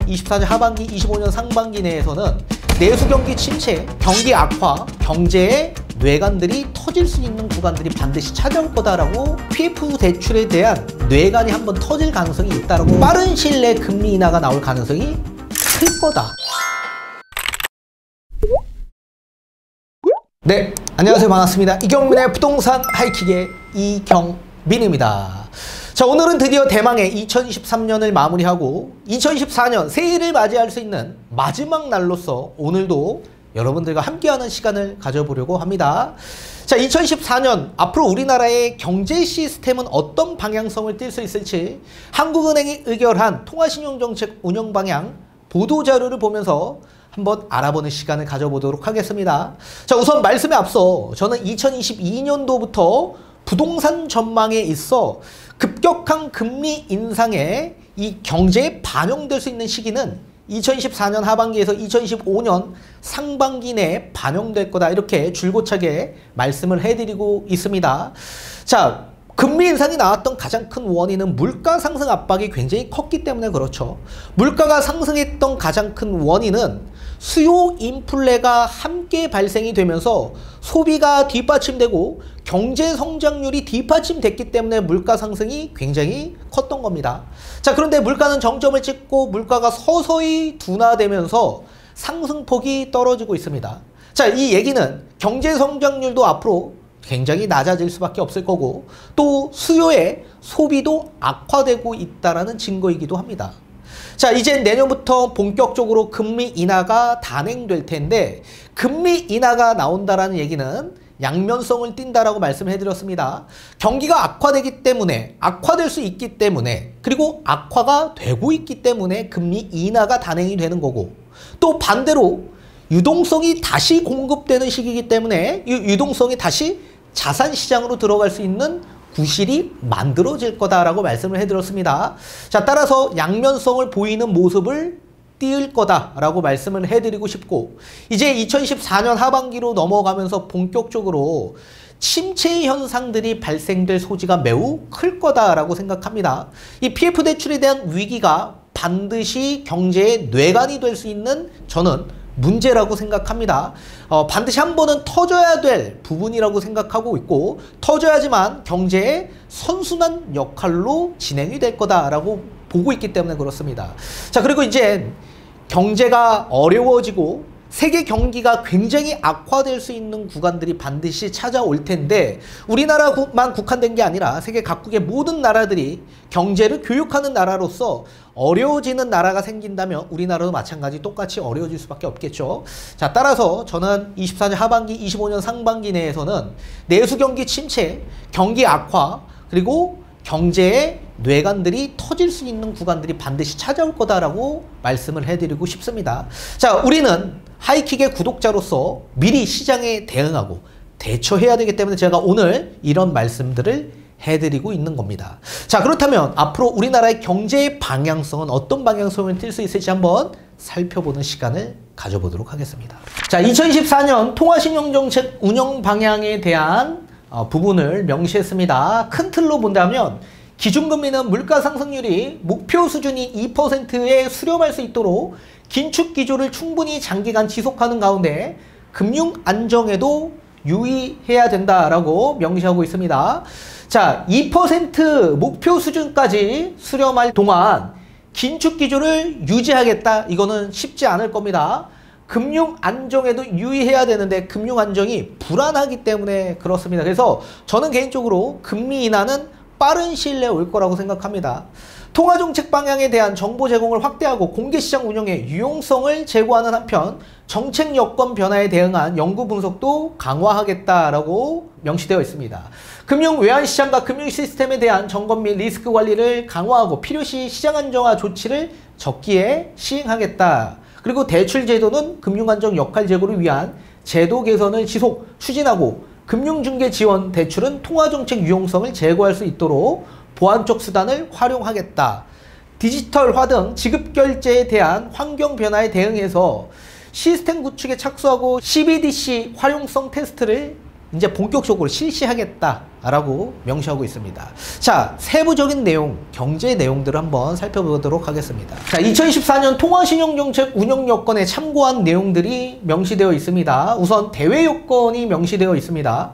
24년 하반기, 25년 상반기 내에서는 내수 경기 침체, 경기 악화, 경제의 뇌관들이 터질 수 있는 구간들이 반드시 찾아올 거다라고 PF 대출에 대한 뇌관이 한번 터질 가능성이 있다라고 빠른 시일 내에 금리 인하가 나올 가능성이 클 거다. 네, 안녕하세요. 반갑습니다. 이경민의 부동산 하이킥의 이경민입니다. 자, 오늘은 드디어 대망의 2023년을 마무리하고 2024년 새해를 맞이할 수 있는 마지막 날로서 오늘도 여러분들과 함께하는 시간을 가져보려고 합니다. 자, 2024년 앞으로 우리나라의 경제 시스템은 어떤 방향성을 띌 수 있을지 한국은행이 의결한 통화신용정책 운영 방향 보도자료를 보면서 한번 알아보는 시간을 가져보도록 하겠습니다. 자, 우선 말씀에 앞서 저는 2022년도부터 부동산 전망에 있어 급격한 금리 인상에 이 경제에 반영될 수 있는 시기는 2024년 하반기에서 2025년 상반기 내에 반영될 거다, 이렇게 줄고차게 말씀을 해드리고 있습니다. 자, 금리 인상이 나왔던 가장 큰 원인은 물가 상승 압박이 굉장히 컸기 때문에 그렇죠. 물가가 상승했던 가장 큰 원인은 수요 인플레가 함께 발생이 되면서 소비가 뒷받침되고 경제 성장률이 뒷받침됐기 때문에 물가 상승이 굉장히 컸던 겁니다. 자, 그런데 물가는 정점을 찍고 물가가 서서히 둔화되면서 상승폭이 떨어지고 있습니다. 자, 이 얘기는 경제 성장률도 앞으로 굉장히 낮아질 수밖에 없을 거고 또 수요의 소비도 악화되고 있다는 증거이기도 합니다. 자, 이제 내년부터 본격적으로 금리 인하가 단행될 텐데 금리 인하가 나온다라는 얘기는 양면성을 띈다라고 말씀을 해드렸습니다. 경기가 악화되기 때문에, 악화될 수 있기 때문에, 그리고 악화가 되고 있기 때문에 금리 인하가 단행이 되는 거고, 또 반대로 유동성이 다시 공급되는 시기이기 때문에 이 유동성이 다시 자산시장으로 들어갈 수 있는 구실이 만들어질 거다라고 말씀을 해드렸습니다. 자, 따라서 양면성을 보이는 모습을 띄울 거다라고 말씀을 해드리고 싶고, 이제 2024년 하반기로 넘어가면서 본격적으로 침체 현상들이 발생될 소지가 매우 클 거다라고 생각합니다. 이 PF 대출에 대한 위기가 반드시 경제의 뇌관이 될 수 있는 저는 문제라고 생각합니다. 반드시 한 번은 터져야 될 부분이라고 생각하고 있고, 터져야지만 경제의 선순환 역할로 진행이 될 거다라고 보고 있기 때문에 그렇습니다. 자, 그리고 이제 경제가 어려워지고 세계 경기가 굉장히 악화될 수 있는 구간들이 반드시 찾아올 텐데 우리나라만 국한된 게 아니라 세계 각국의 모든 나라들이 경제를 교육하는 나라로서 어려워지는 나라가 생긴다면 우리나라도 마찬가지 똑같이 어려워질 수밖에 없겠죠. 자, 따라서 저는 24년 하반기, 25년 상반기 내에서는 내수 경기 침체, 경기 악화, 그리고 경제의 뇌관들이 터질 수 있는 구간들이 반드시 찾아올 거다라고 말씀을 해드리고 싶습니다. 자, 우리는 하이킥의 구독자로서 미리 시장에 대응하고 대처해야 되기 때문에 제가 오늘 이런 말씀들을 해드리고 있는 겁니다. 자, 그렇다면 앞으로 우리나라의 경제의 방향성은 어떤 방향성을 띌 수 있을지 한번 살펴보는 시간을 가져보도록 하겠습니다. 자, 2024년 통화신용정책 운영 방향에 대한 부분을 명시했습니다. 큰 틀로 본다면 기준금리는 물가 상승률이 목표 수준이 2%에 수렴할 수 있도록 긴축 기조를 충분히 장기간 지속하는 가운데 금융 안정에도 유의해야 된다라고 명시하고 있습니다. 자, 2% 목표 수준까지 수렴할 동안 긴축 기조를 유지하겠다, 이거는 쉽지 않을 겁니다. 금융 안정에도 유의해야 되는데 금융 안정이 불안하기 때문에 그렇습니다. 그래서 저는 개인적으로 금리 인하는 빠른 시일 내에 올 거라고 생각합니다. 통화정책 방향에 대한 정보 제공을 확대하고 공개시장 운영의 유용성을 제고하는 한편 정책 여건 변화에 대응한 연구 분석도 강화하겠다라고 명시되어 있습니다. 금융 외환시장과 금융 시스템에 대한 점검 및 리스크 관리를 강화하고 필요시 시장 안정화 조치를 적기에 시행하겠다. 그리고 대출 제도는 금융안정 역할 제고를 위한 제도 개선을 지속 추진하고 금융중개 지원 대출은 통화정책 유용성을 제고할 수 있도록 보완적 수단을 활용하겠다. 디지털화 등 지급결제에 대한 환경 변화에 대응해서 시스템 구축에 착수하고 CBDC 활용성 테스트를 이제 본격적으로 실시하겠다 라고 명시하고 있습니다. 자, 세부적인 내용, 경제 내용들을 한번 살펴보도록 하겠습니다. 자, 2014년 통화신용정책 운영 여건에 참고한 내용들이 명시되어 있습니다. 우선 대외 요건이 명시되어 있습니다.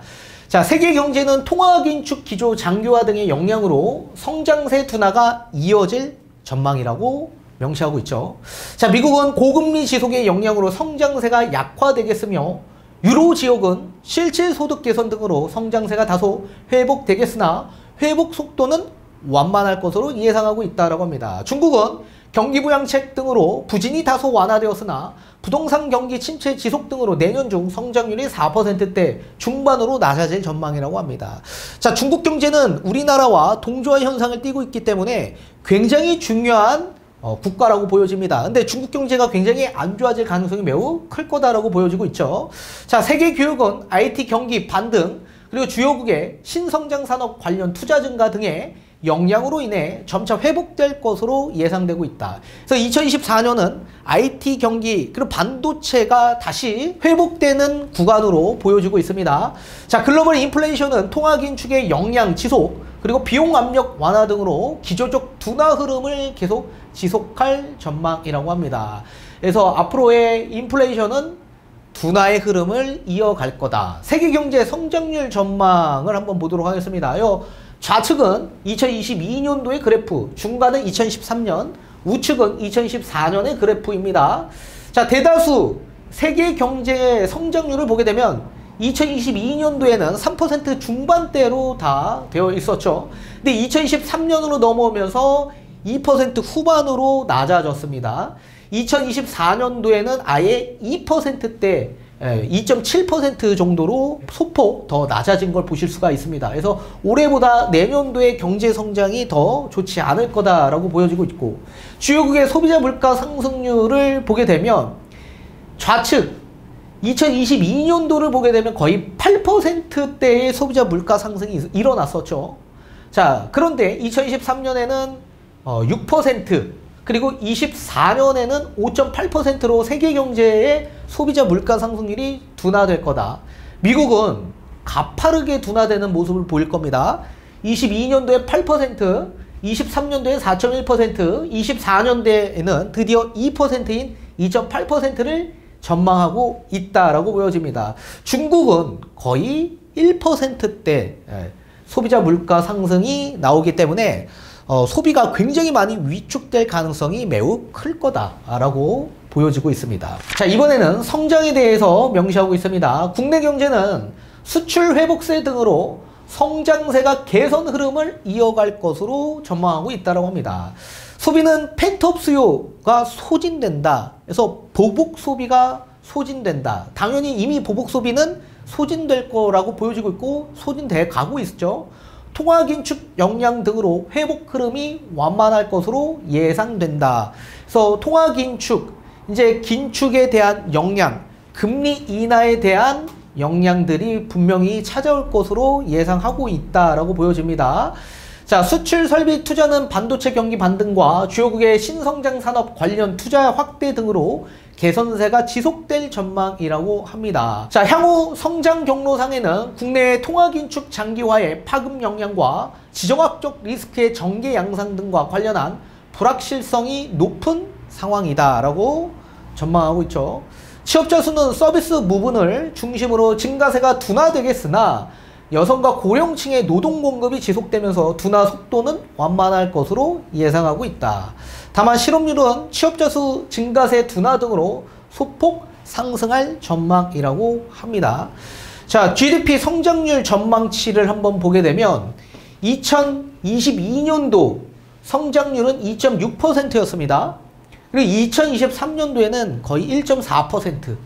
자, 세계 경제는 통화 긴축 기조 장기화 등의 영향으로 성장세 둔화가 이어질 전망이라고 명시하고 있죠. 자, 미국은 고금리 지속의 영향으로 성장세가 약화되겠으며 유로 지역은 실질 소득 개선 등으로 성장세가 다소 회복되겠으나 회복 속도는 완만할 것으로 예상하고 있다고 합니다. 중국은 경기 부양책 등으로 부진이 다소 완화되었으나 부동산 경기 침체 지속 등으로 내년 중 성장률이 4%대 중반으로 낮아질 전망이라고 합니다. 자, 중국 경제는 우리나라와 동조화 현상을 띠고 있기 때문에 굉장히 중요한 국가라고 보여집니다. 근데 중국 경제가 굉장히 안 좋아질 가능성이 매우 클 거다라고 보여지고 있죠. 자, 세계 교육은 IT 경기 반등 그리고 주요국의 신성장 산업 관련 투자 증가 등의 영향으로 인해 점차 회복될 것으로 예상되고 있다. 그래서 2024년은 IT 경기 그리고 반도체가 다시 회복되는 구간으로 보여지고 있습니다. 자, 글로벌 인플레이션은 통화 긴축의 영향 지속 그리고 비용 압력 완화 등으로 기조적 둔화 흐름을 계속 지속할 전망이라고 합니다. 그래서 앞으로의 인플레이션은 둔화의 흐름을 이어갈 거다. 세계 경제 성장률 전망을 한번 보도록 하겠습니다. 좌측은 2022년도의 그래프, 중간은 2013년, 우측은 2014년의 그래프입니다. 자, 대다수 세계 경제의 성장률을 보게 되면 2022년도에는 3% 중반대로 다 되어 있었죠. 근데 2023년으로 넘어오면서 2% 후반으로 낮아졌습니다. 2024년도에는 아예 2%대 2.7% 정도로 소폭 더 낮아진 걸 보실 수가 있습니다. 그래서 올해보다 내년도의 경제 성장이 더 좋지 않을 거다라고 보여지고 있고, 주요국의 소비자 물가 상승률을 보게 되면 좌측 2022년도를 보게 되면 거의 8%대의 소비자 물가 상승이 일어났었죠. 자, 그런데 2023년에는 6%, 그리고 24년에는 5.8%로 세계 경제의 소비자 물가 상승률이 둔화될 거다. 미국은 가파르게 둔화되는 모습을 보일 겁니다. 22년도에 8%, 23년도에 4.1%, 24년도에는 드디어 2%인 2.8%를 전망하고 있다라고 보여집니다. 중국은 거의 1%대 소비자 물가 상승이 나오기 때문에 소비가 굉장히 많이 위축될 가능성이 매우 클 거다라고 보여지고 있습니다. 자, 이번에는 성장에 대해서 명시하고 있습니다. 국내 경제는 수출 회복세 등으로 성장세가 개선 흐름을 이어갈 것으로 전망하고 있다고 합니다. 소비는 펜트업 수요가 소진된다. 그래서 보복 소비가 소진된다. 당연히 이미 보복 소비는 소진될 거라고 보여지고 있고 소진돼 가고 있죠. 통화 긴축 영향 등으로 회복 흐름이 완만할 것으로 예상된다. 그래서 통화 긴축, 이제 긴축에 대한 영향, 금리 인하에 대한 영향들이 분명히 찾아올 것으로 예상하고 있다라고 보여집니다. 자, 수출 설비 투자는 반도체 경기 반등과 주요국의 신성장 산업 관련 투자 확대 등으로 개선세가 지속될 전망이라고 합니다. 자, 향후 성장 경로상에는 국내의 통화 긴축 장기화의 파급 영향과 지정학적 리스크의 정계 양상 등과 관련한 불확실성이 높은 상황이다라고 전망하고 있죠. 취업자 수는 서비스 부분을 중심으로 증가세가 둔화되겠으나 여성과 고령층의 노동 공급이 지속되면서 둔화 속도는 완만할 것으로 예상하고 있다. 다만 실업률은 취업자 수 증가세 둔화 등으로 소폭 상승할 전망이라고 합니다. 자, GDP 성장률 전망치를 한번 보게 되면 2022년도 성장률은 2.6%였습니다. 그리고 2023년도에는 거의 1.4%,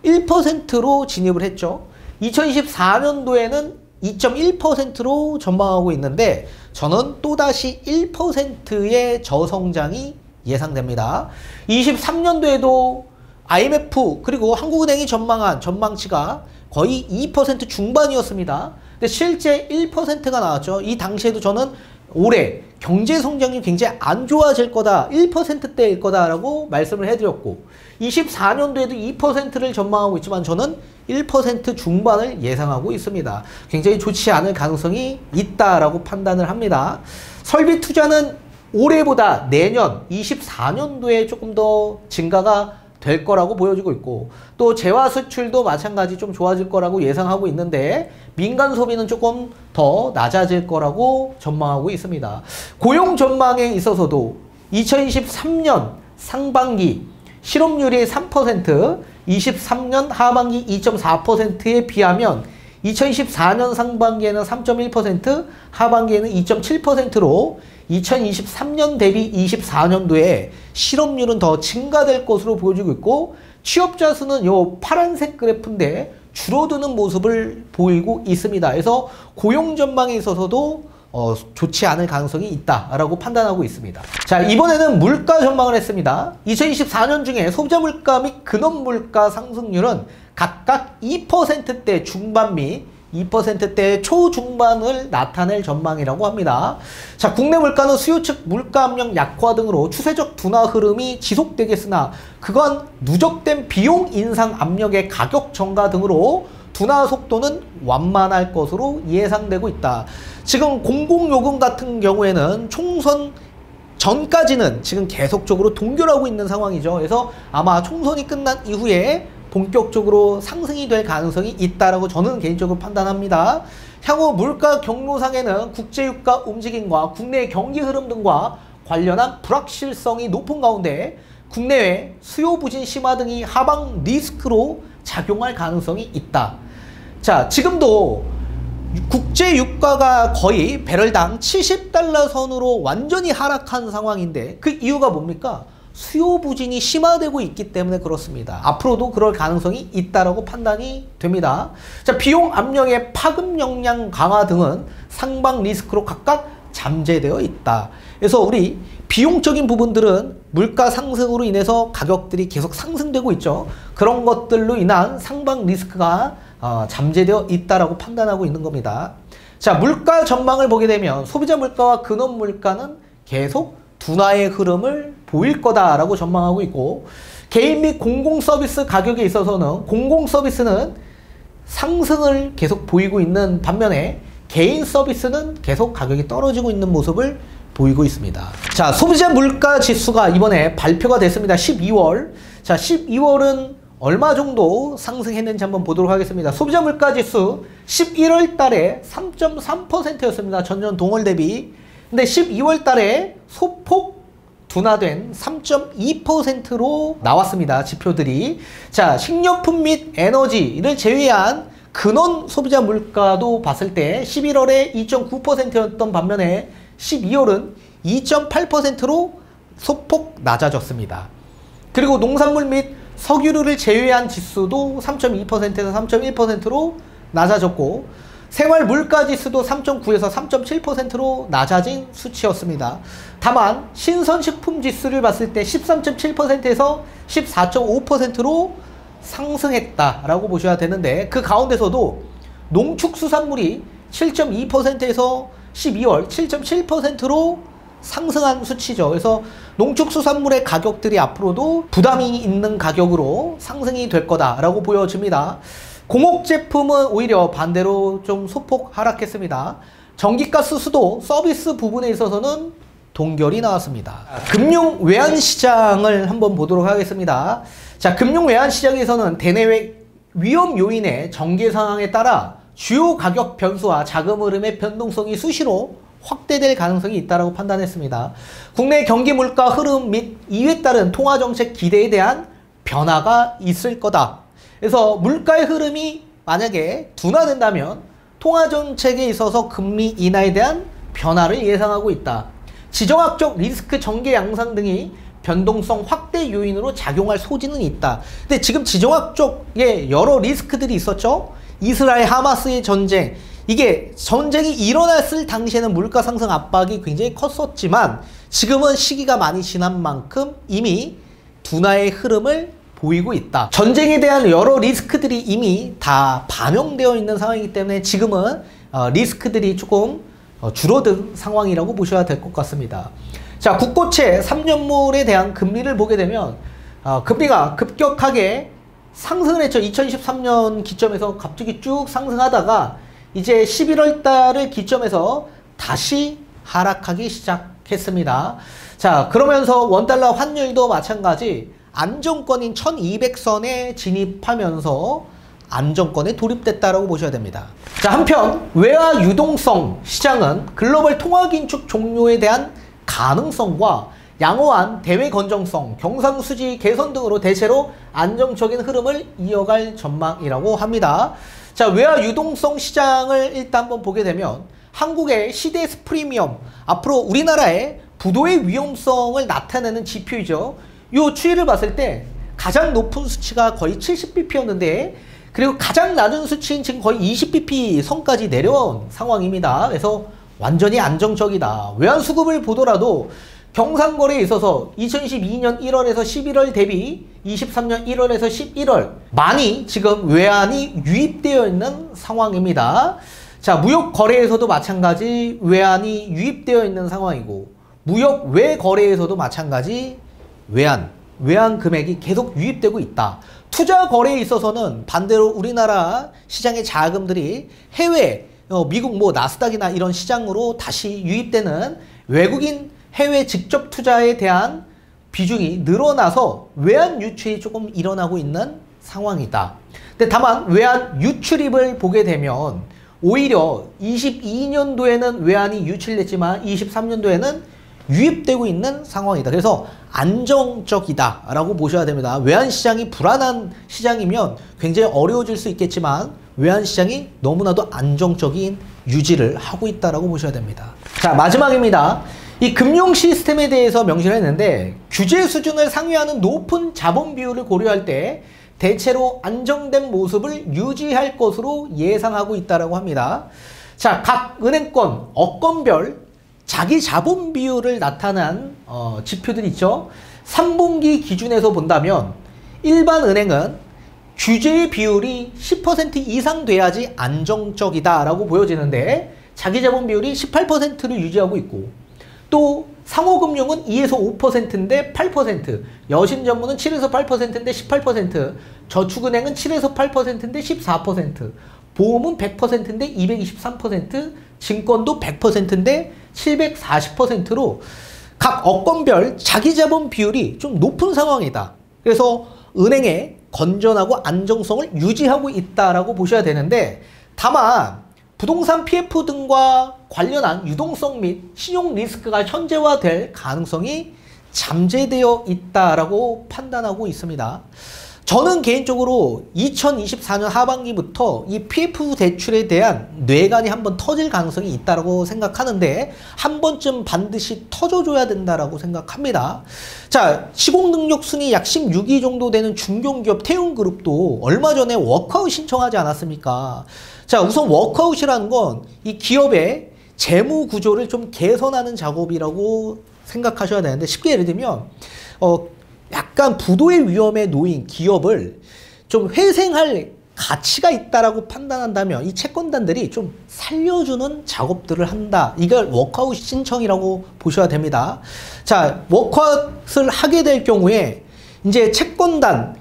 1%로 진입을 했죠. 2024년도에는 2.1%로 전망하고 있는데 저는 또다시 1%의 저성장이 예상됩니다. 23년도에도 IMF 그리고 한국은행이 전망한 전망치가 거의 2% 중반이었습니다. 근데 실제 1%가 나왔죠. 이 당시에도 저는 올해 경제 성장이 굉장히 안 좋아질 거다. 1%대일 거다라고 말씀을 해드렸고 24년도에도 2%를 전망하고 있지만 저는 1% 중반을 예상하고 있습니다. 굉장히 좋지 않을 가능성이 있다라고 판단을 합니다. 설비 투자는 올해보다 내년 24년도에 조금 더 증가가 될 거라고 보여지고 있고 또 재화 수출도 마찬가지 좀 좋아질 거라고 예상하고 있는데 민간 소비는 조금 더 낮아질 거라고 전망하고 있습니다. 고용 전망에 있어서도 2023년 상반기 실업률이 3%, 23년 하반기 2.4%에 비하면 2024년 상반기에는 3.1%, 하반기에는 2.7%로 2023년 대비 24년도에 실업률은 더 증가될 것으로 보여지고 있고 취업자 수는 요 파란색 그래프인데 줄어드는 모습을 보이고 있습니다. 그래서 고용 전망에 있어서도 좋지 않을 가능성이 있다라고 판단하고 있습니다. 자, 이번에는 물가 전망을 했습니다. 2024년 중에 소비자 물가 및 근원 물가 상승률은 각각 2%대 중반 및 2%대 초중반을 나타낼 전망이라고 합니다. 자, 국내 물가는 수요 측 물가 압력 약화 등으로 추세적 둔화 흐름이 지속되겠으나 그건 누적된 비용 인상 압력의 가격 전가 등으로 둔화 속도는 완만할 것으로 예상되고 있다. 지금 공공요금 같은 경우에는 총선 전까지는 지금 계속적으로 동결하고 있는 상황이죠. 그래서 아마 총선이 끝난 이후에 본격적으로 상승이 될 가능성이 있다라고 저는 개인적으로 판단합니다. 향후 물가 경로상에는 국제유가 움직임과 국내 경기 흐름 등과 관련한 불확실성이 높은 가운데 국내외 수요 부진 심화 등이 하방 리스크로 작용할 가능성이 있다. 자, 지금도 국제유가가 거의 배럴당 70달러 선으로 완전히 하락한 상황인데 그 이유가 뭡니까? 수요 부진이 심화되고 있기 때문에 그렇습니다. 앞으로도 그럴 가능성이 있다라고 판단이 됩니다. 자, 비용 압력의 파급 역량 강화 등은 상방 리스크로 각각 잠재되어 있다. 그래서 우리 비용적인 부분들은 물가 상승으로 인해서 가격들이 계속 상승되고 있죠. 그런 것들로 인한 상방 리스크가 잠재되어 있다라고 판단하고 있는 겁니다. 자, 물가 전망을 보게 되면 소비자 물가와 근원 물가는 계속 둔화의 흐름을 보일 거다라고 전망하고 있고 개인 및 공공 서비스 가격에 있어서는 공공 서비스는 상승을 계속 보이고 있는 반면에 개인 서비스는 계속 가격이 떨어지고 있는 모습을 보이고 있습니다. 자, 소비자 물가 지수가 이번에 발표가 됐습니다. 12월. 자, 12월은 얼마 정도 상승했는지 한번 보도록 하겠습니다. 소비자 물가 지수 11월 달에 3.3%였습니다. 전년 동월 대비. 근데 12월 달에 소폭 둔화된 3.2%로 나왔습니다. 지표들이. 자, 식료품 및 에너지를 제외한 근원 소비자 물가도 봤을 때 11월에 2.9%였던 반면에 12월은 2.8%로 소폭 낮아졌습니다. 그리고 농산물 및 석유류를 제외한 지수도 3.2%에서 3.1%로 낮아졌고 생활 물가 지수도 3.9에서 3.7%로 낮아진 수치였습니다. 다만 신선식품 지수를 봤을 때 13.7%에서 14.5%로 상승했다라고 보셔야 되는데 그 가운데서도 농축수산물이 7.2%에서 12월 7.7%로 상승한 수치죠. 그래서 농축수산물의 가격들이 앞으로도 부담이 있는 가격으로 상승이 될 거다라고 보여집니다. 공업 제품은 오히려 반대로 좀 소폭 하락했습니다. 전기가스 수도 서비스 부분에 있어서는 동결이 나왔습니다. 금융 외환 시장을 한번 보도록 하겠습니다. 자, 금융 외환 시장에서는 대내외 위험 요인의 전개 상황에 따라 주요 가격 변수와 자금 흐름의 변동성이 수시로 확대될 가능성이 있다고 판단했습니다. 국내 경기 물가 흐름 및 이에 따른 통화정책 기대에 대한 변화가 있을 거다. 그래서 물가의 흐름이 만약에 둔화된다면 통화정책에 있어서 금리 인하에 대한 변화를 예상하고 있다. 지정학적 리스크 전개 양상 등이 변동성 확대 요인으로 작용할 소지는 있다. 근데 지금 지정학적에 여러 리스크들이 있었죠. 이스라엘 하마스의 전쟁, 이게 전쟁이 일어났을 당시에는 물가 상승 압박이 굉장히 컸었지만 지금은 시기가 많이 지난 만큼 이미 둔화의 흐름을 보이고 있다. 전쟁에 대한 여러 리스크들이 이미 다 반영되어 있는 상황이기 때문에 지금은 리스크들이 조금 줄어든 상황이라고 보셔야 될 것 같습니다. 자, 국고채 3년물에 대한 금리를 보게 되면 금리가 급격하게 상승을 했죠. 2023년 기점에서 갑자기 쭉 상승하다가 이제 11월 달을 기점에서 다시 하락하기 시작했습니다. 자, 그러면서 원달러 환율도 마찬가지 안정권인 1200선에 진입하면서 안정권에 돌입됐다라고 보셔야 됩니다. 자, 한편 외화 유동성 시장은 글로벌 통화 긴축 종료에 대한 가능성과 양호한 대외 건전성, 경상수지 개선 등으로 대체로 안정적인 흐름을 이어갈 전망이라고 합니다. 자, 외화 유동성 시장을 일단 한번 보게 되면 한국의 CDS 프리미엄, 앞으로 우리나라의 부도의 위험성을 나타내는 지표이죠. 이 추이를 봤을 때 가장 높은 수치가 거의 70bp였는데 그리고 가장 낮은 수치인 지금 거의 20bp 선까지 내려온 상황입니다. 그래서 완전히 안정적이다. 외환수급을 보더라도 경상거래에 있어서 2022년 1월에서 11월 대비 23년 1월에서 11월 많이 지금 외환이 유입되어 있는 상황입니다. 자, 무역 거래에서도 마찬가지 외환이 유입되어 있는 상황이고 무역 외 거래에서도 마찬가지 외환 금액이 계속 유입되고 있다. 투자 거래에 있어서는 반대로 우리나라 시장의 자금들이 해외 미국 뭐 나스닥이나 이런 시장으로 다시 유입되는 외국인 해외 직접 투자에 대한 비중이 늘어나서 외환 유출이 조금 일어나고 있는 상황이다. 근데 다만 외환 유출입을 보게 되면 오히려 22년도에는 외환이 유출됐지만 23년도에는 유입되고 있는 상황이다. 그래서 안정적이다 라고 보셔야 됩니다. 외환시장이 불안한 시장이면 굉장히 어려워질 수 있겠지만 외환시장이 너무나도 안정적인 유지를 하고 있다라고 보셔야 됩니다. 자, 마지막입니다. 이 금융 시스템에 대해서 명시를 했는데 규제 수준을 상회하는 높은 자본 비율을 고려할 때 대체로 안정된 모습을 유지할 것으로 예상하고 있다라고 합니다. 자, 각 은행권 업권별 자기 자본 비율을 나타난 지표들이 있죠. 3분기 기준에서 본다면 일반 은행은 규제의 비율이 10% 이상 돼야지 안정적이다라고 보여지는데 자기 자본 비율이 18%를 유지하고 있고 또 상호금융은 2에서 5%인데 8%, 여신전문은 7에서 8%인데 18%, 저축은행은 7에서 8%인데 14%, 보험은 100%인데 223%, 증권도 100%인데 740%로 각 업권별 자기자본 비율이 좀 높은 상황이다. 그래서 은행의 건전하고 안정성을 유지하고 있다라고 보셔야 되는데 다만 부동산 PF 등과 관련한 유동성 및 신용 리스크가 현재화될 가능성이 잠재되어 있다라고 판단하고 있습니다. 저는 개인적으로 2024년 하반기부터 이 PF 대출에 대한 뇌관이 한번 터질 가능성이 있다고 생각하는데 한 번쯤 반드시 터져줘야 된다라고 생각합니다. 자, 시공능력 순위 약 16위 정도 되는 중견기업 태움그룹도 얼마 전에 워크아웃 신청하지 않았습니까? 자, 우선 워크아웃이라는 건 이 기업의 재무 구조를 좀 개선하는 작업이라고 생각하셔야 되는데 쉽게 예를 들면 약간 부도의 위험에 놓인 기업을 좀 회생할 가치가 있다라고 판단한다면 이 채권단들이 좀 살려주는 작업들을 한다. 이걸 워크아웃 신청이라고 보셔야 됩니다. 자, 워크아웃을 하게 될 경우에 이제 채권단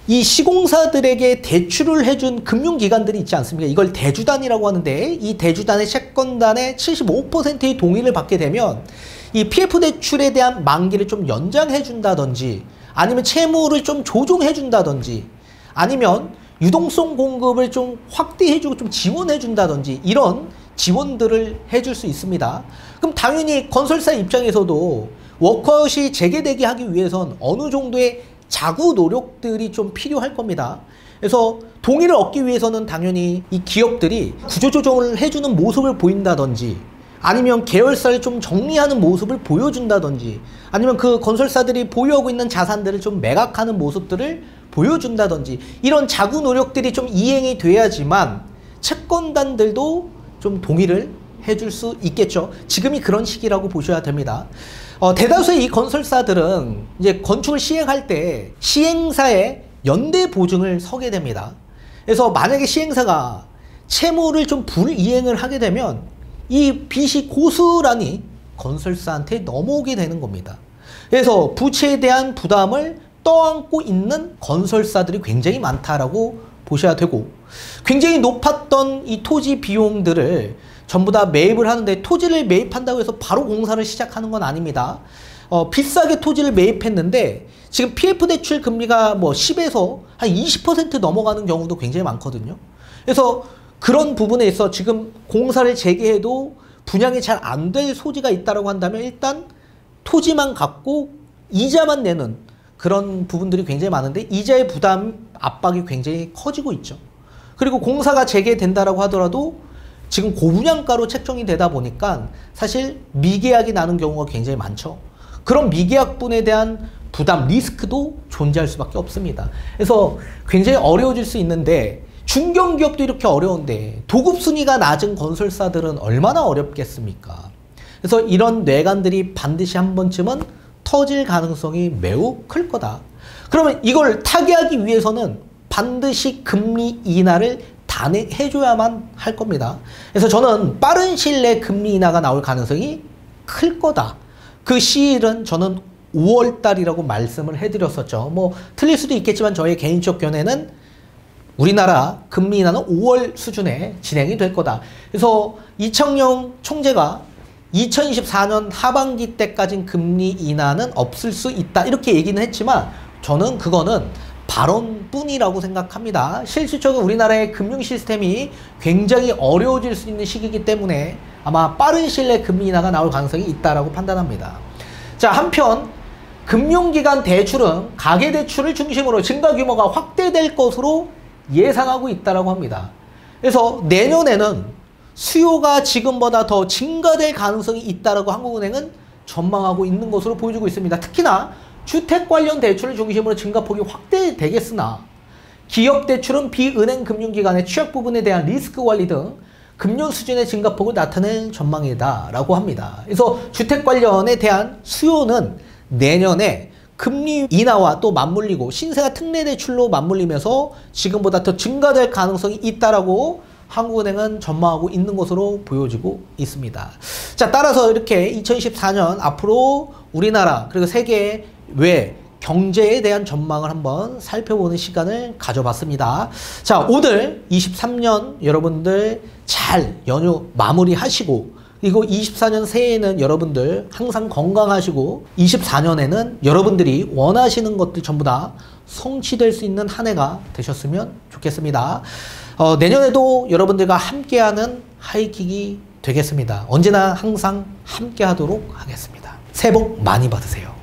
이 시공사들에게 대출을 해준 금융기관들이 있지 않습니까? 이걸 대주단이라고 하는데 이 대주단의 채권단의 75%의 동의를 받게 되면 이 PF 대출에 대한 만기를 좀 연장해 준다든지 아니면 채무를 좀 조정해 준다든지 아니면 유동성 공급을 좀 확대해 주고 좀 지원해 준다든지 이런 지원들을 해줄 수 있습니다. 그럼 당연히 건설사 입장에서도 워크아웃이 재개되게 하기 위해선 어느 정도의 자구 노력들이 좀 필요할 겁니다. 그래서 동의를 얻기 위해서는 당연히 이 기업들이 구조조정을 해주는 모습을 보인다든지 아니면 계열사를 좀 정리하는 모습을 보여준다든지 아니면 그 건설사들이 보유하고 있는 자산들을 좀 매각하는 모습들을 보여준다든지 이런 자구 노력들이 좀 이행이 돼야지만 채권단들도 좀 동의를 해줄 수 있겠죠. 지금이 그런 시기라고 보셔야 됩니다. 대다수의 이 건설사들은 이제 건축을 시행할 때 시행사의 연대 보증을 서게 됩니다. 그래서 만약에 시행사가 채무를 좀 불이행을 하게 되면 이 빚이 고스란히 건설사한테 넘어오게 되는 겁니다. 그래서 부채에 대한 부담을 떠안고 있는 건설사들이 굉장히 많다라고 보셔야 되고, 굉장히 높았던 이 토지 비용들을 전부 다 매입을 하는데, 토지를 매입한다고 해서 바로 공사를 시작하는 건 아닙니다. 비싸게 토지를 매입했는데 지금 PF 대출 금리가 뭐 10에서 한 20% 넘어가는 경우도 굉장히 많거든요. 그래서 그런 부분에 있어 지금 공사를 재개해도 분양이 잘 안 될 소지가 있다고 한다면 일단 토지만 갖고 이자만 내는 그런 부분들이 굉장히 많은데, 이자의 부담 압박이 굉장히 커지고 있죠. 그리고 공사가 재개된다라고 하더라도 지금 고분양가로 책정이 되다 보니까 사실 미계약이 나는 경우가 굉장히 많죠. 그런 미계약분에 대한 부담, 리스크도 존재할 수밖에 없습니다. 그래서 굉장히 어려워질 수 있는데, 중견기업도 이렇게 어려운데 도급순위가 낮은 건설사들은 얼마나 어렵겠습니까? 그래서 이런 뇌관들이 반드시 한 번쯤은 터질 가능성이 매우 클 거다. 그러면 이걸 타개하기 위해서는 반드시 금리 인하를 단행해줘야만 할 겁니다. 그래서 저는 빠른 시일 내에 금리 인하가 나올 가능성이 클 거다. 그 시일은 저는 5월달이라고 말씀을 해드렸었죠. 뭐 틀릴 수도 있겠지만 저의 개인적 견해는 우리나라 금리 인하는 5월 수준에 진행이 될 거다. 그래서 이청용 총재가 2024년 하반기 때까지는 금리 인하는 없을 수 있다 이렇게 얘기는 했지만, 저는 그거는 발언뿐이라고 생각합니다. 실질적으로 우리나라의 금융 시스템이 굉장히 어려워질 수 있는 시기이기 때문에 아마 빠른 시일 내에 금리 인하가 나올 가능성이 있다라고 판단합니다. 자, 한편 금융기관 대출은 가계대출을 중심으로 증가 규모가 확대될 것으로 예상하고 있다고 합니다. 그래서 내년에는 수요가 지금보다 더 증가될 가능성이 있다고 한국은행은 전망하고 있는 것으로 보여주고 있습니다. 특히나 주택 관련 대출을 중심으로 증가폭이 확대되겠으나 기업 대출은 비은행 금융기관의 취약 부분에 대한 리스크 관리 등 금융 수준의 증가폭을 나타낼 전망이다라고 합니다. 그래서 주택 관련에 대한 수요는 내년에 금리 인하와 또 맞물리고 신생아 특례 대출로 맞물리면서 지금보다 더 증가될 가능성이 있다라고 한국은행은 전망하고 있는 것으로 보여지고 있습니다. 자, 따라서 이렇게 2024년 앞으로 우리나라 그리고 세계 외 경제에 대한 전망을 한번 살펴보는 시간을 가져봤습니다. 자, 오늘 23년 여러분들 잘 연휴 마무리하시고, 그리고 24년 새해에는 여러분들 항상 건강하시고 24년에는 여러분들이 원하시는 것들 전부 다 성취될 수 있는 한 해가 되셨으면 좋겠습니다. 내년에도 여러분들과 함께하는 하이킥이 되겠습니다. 언제나 항상 함께 하도록 하겠습니다. 새해 복 많이 받으세요.